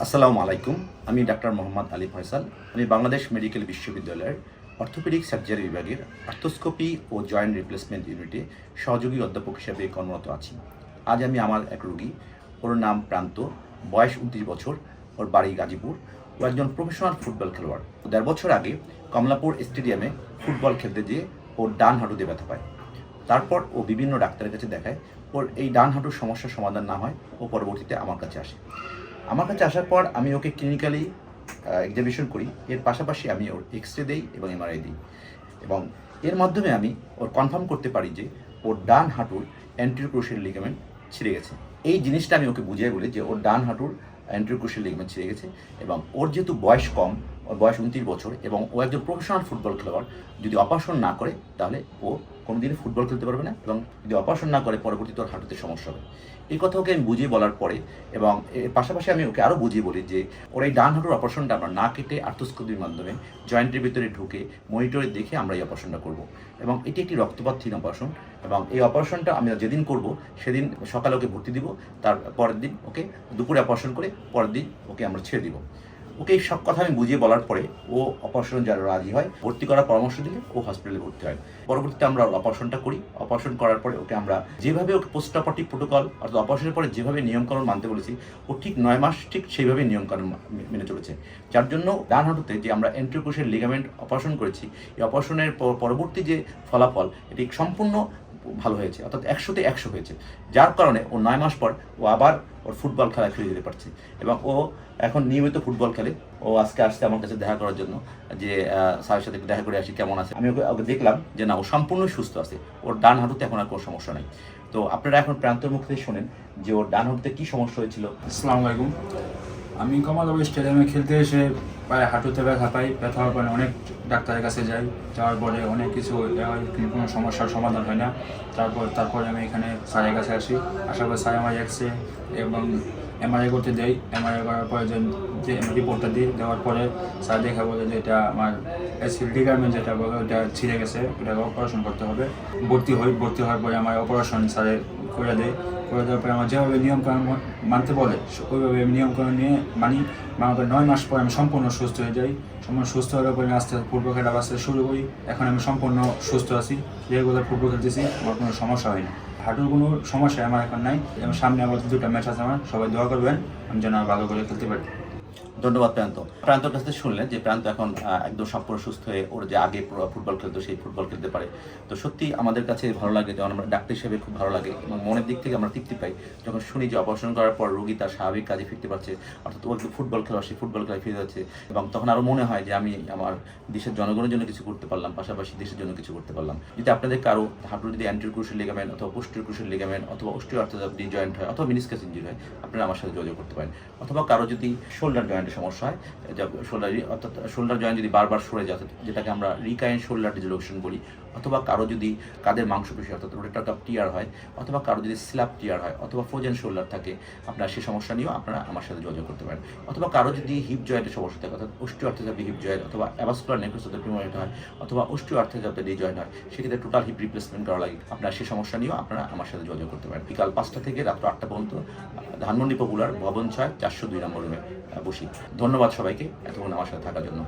আসসালামু আলাইকুম। আমি ডাক্তার মোহাম্মদ আলী ফয়সাল। আমি বাংলাদেশ মেডিকেল বিশ্ববিদ্যালয়ের অর্থোপেডিক সার্জারি বিভাগের আর্থ্রোস্কোপি ও জয়েন্ট রিপ্লেসমেন্ট ইউনিটে সহযোগী অধ্যাপক হিসেবে কর্মরত আছি। আজ আমি আমার এক রোগী, ওর নাম প্রান্ত, বয়স 29 বছর, ওর বাড়ি গাজীপুর। ও একজন প্রফেশনাল ফুটবল খেলোয়াড়। 1.5 বছর আগে কমলাপুর স্টেডিয়ামে ফুটবল খেলতে যেয়ে ওর ডান হাঁটুতে ব্যথা পায়। তারপর ও বিভিন্ন ডাক্তারের কাছে দেখায়। ওর এই ডান হাঁটুর সমস্যার সমাধান না হয় ও পরবর্তীতে আমার কাছে আসে। আমার কাছে আসার পর আমি ওকে ক্লিনিক্যালি এক্সামিনেশন করি। এর পাশাপাশি আমি ওর এক্সরে দিই এবং এমআরআই দিই, এবং এর মাধ্যমে আমি ওর কনফার্ম করতে পারি যে ওর ডান হাঁটুর অ্যান্টেরিয়র ক্রুশিয়াল লিগামেন্ট ছিঁড়ে গেছে। এই জিনিসটা আমি ওকে বুঝিয়ে বলি যে ওর ডান হাঁটুর অ্যান্টেরিয়র ক্রুশিয়াল লিগামেন্ট ছিঁড়ে গেছে, এবং ওর যেহেতু বয়স কম, ওর বয়স 29 বছর, এবং ও একজন প্রফেশনাল ফুটবল খেলোয়াড়, যদি অপারেশন না করে তাহলে ও কোনোদিনই ফুটবল খেলতে পারবে না, এবং যদি অপারেশন না করে পরবর্তীতে ওর হাঁটুতে সমস্যা হবে। এই কথা ওকে আমি বুঝিয়ে বলার পরে, এবং এর পাশাপাশি আমি ওকে আরও বুঝিয়ে বলি যে ওর এই ডান হাঁটুর অপারেশনটা আমরা না কেটে আর্থ্রোস্কোপির মাধ্যমে জয়েন্টের ভিতরে ঢুকে মনিটরে দেখে আমরা এই অপারেশনটা করব, এবং এটি একটি রক্তপাতহীন অপারেশন। এবং এই অপারেশনটা আমি যেদিন করব সেদিন সকালে ওকে ভর্তি দিব, তার পরের দিন ওকে দুপুরে অপারেশন করে পরের দিন ওকে আমরা ছেড়ে দিব। ওকে এই সব কথা আমি বুঝিয়ে বলার পরে ও অপারেশন যারা রাজি হয়, ভর্তি করার পরামর্শ দিলে ও হসপিটালে ভর্তি হয়। পরবর্তীতে আমরা অপারেশনটা করি। অপারেশন করার পরে ওকে আমরা যেভাবে ওকে পোস্ট অপারেটিভ প্রোটোকল অর্থাৎ অপারেশনের পরে যেভাবে নিয়মকানুন মানতে বলেছি, ও ঠিক 9 মাস ঠিক সেইভাবে নিয়মকানুন মেনে চলেছে। যার জন্য ডান হাঁটুতে যে আমরা অ্যান্টেরিয়র ক্রুশিয়াল লিগামেন্ট অপারেশন করেছি, এই অপারেশনের পরবর্তী যে ফলাফল এটি সম্পূর্ণ ভালো হয়েছে, অর্থাৎ 100-তে 100 হয়েছে। যার কারণে ও 9 মাস পর ও আবার ওর ফুটবল খেলায় ফিরে যেতে পারছে, এবং ও এখন নিয়মিত ফুটবল খেলে। ও আজকে আসছে আমার কাছে দেখা করার জন্য, যে স্যারের সাথে একটু দেখা করে আসি কেমন আছে। আমি ওকে দেখলাম যে না, ও সম্পূর্ণ সুস্থ আছে, ওর ডান হাঁটুতে এখন আর কোনো সমস্যা নেই। তো আপনারা এখন প্রান্তের মুখ থেকে শোনেন যে ওর ডান হাঁটুতে কী সমস্যা হয়েছিল। আসসালামু আলাইকুম। আমি কমলাপুর স্টেডিয়ামে খেলতে এসে পায়ে হাঁটুতে ব্যথা পাই। ব্যথা হওয়ার পরে অনেক ডাক্তারের কাছে যাই, যাওয়ার পরে অনেক কিছু কোনো সমস্যার সমাধান হয় না। তারপরে আমি এখানে স্যারের কাছে আসি। আসার পর স্যার আমার এক্সরে এবং এমআরআই করতে দেয়। এমআরআই করার পরে যে রিপোর্টটা দেওয়ার পরে স্যার দেখা বলে যে এটা আমার অ্যাসিড লিগামেন্ট যেটা বলে ওটা ছিঁড়ে গেছে, ওটাকে অপারেশন করতে হবে। ভর্তি হওয়ার পরে আমার অপারেশন স্যারে করে দেওয়ার পরে আমার যেভাবে নিয়মকানুন মানতে বলে ওইভাবে আমি নিয়মকানুন নিয়ে মানার পরে 9 মাস পরে আমি সম্পূর্ণ সুস্থ হয়ে যাই। সম্পূর্ণ সুস্থ হওয়ার পরে আস্তে আস্তে ফুটবল খেলা আস্তে শুরু করি। এখন আমি সম্পূর্ণ সুস্থ আছি, রেগুলার ফুটবল খেলতেছি, আমার কোনো সমস্যা হয় না। হাঁটুর কোনো সমস্যা আমার এখন নাই। এবং সামনে আবার 2টা ম্যাচ আছে আমার, সবাই দোয়া করবেন আমি যেন ভালো করে খেলতে পারি। ধন্যবাদ প্রান্তর কাছ থেকে শুনলেন যে প্রান্ত এখন একদম সম্পূর্ণ সুস্থ হয়ে ওর যে আগে ফুটবল খেলতো সেই ফুটবল খেলতে পারে। তো সত্যি আমাদের কাছে ভালো লাগে, যখন আমরা ডাক্তার হিসেবে খুব ভালো লাগে, এবং মনের দিক থেকে আমরা তৃপ্তি পাই যখন শুনি যে অপারেশন করার পর রোগী তার স্বাভাবিক কাজে ফিরতে পারছে, অর্থাৎ ও একটু ফুটবল খেলা সেই ফুটবল খেলায় ফিরে যাচ্ছে। এবং তখন আরও মনে হয় যে আমি আমার দেশের জনগণের জন্য কিছু করতে পারলাম, পাশাপাশি দেশের জন্য কিছু করতে পারলাম। যদি আপনাদের কারো হাঁটুর যদি অ্যান্টেরিয়র ক্রুশিয়াল লিগামেন্ট অথবা পোস্টেরিয়র ক্রুশিয়াল লিগামেন্ট অথবা অস্টিওআর্থ্রাইটিস জয়েন্ট হয় অথবা মেনিসকাস ইনজুরি হয়, আপনারা আমার সাথে যোগাযোগ করতে পারেন। অথবা কারো যদি শোল্ডার জয়েন্টের সমস্যা হয়, অর্থাৎ শোল্ডার জয়েন্ট যদি বারবার সরে যায়, যেটাকে আমরা রিকারেন্ট শোল্ডার ডিসলোকেশন বলি, অথবা কারো যদি কাঁধের মাংসপেশি অর্থাৎ রোটেটর কাফ টিয়ার হয়, অথবা কারো যদি স্ল্যাপ টিয়ার হয়, অথবা ফ্রোজেন শোল্ডার থাকে, আপনার সেই সমস্যা নিয়েও আপনারা আমার সাথে যোগাযোগ করতে পারেন। অথবা কারো যদি হিপ জয়েন্টের সমস্যা থাকে, অর্থাৎ অস্টিওআর্থ্রাইটিস হিপ জয়েন্ট অথবা অ্যাভাসকুলার নেক্রোসিস ফিমোরাল হয়, অথবা অস্টিওআর্থ্রাইটিস ডি জয়েন্ট হয়, সেক্ষেত্রে টোটাল হিপ রিপ্লেসমেন্ট করা লাগে, আপনার সেই সমস্যা নিয়েও আপনারা আমার সাথে যোগাযোগ করতে পারেন। বিকাল 5টা থেকে রাত্র 8টা পর্যন্ত ধানমন্ডি পপুলার ভবন 6 402 নম্বর রুমে বসি। ধন্যবাদ সবাইকে এতক্ষণ আমার সাথে থাকার জন্য।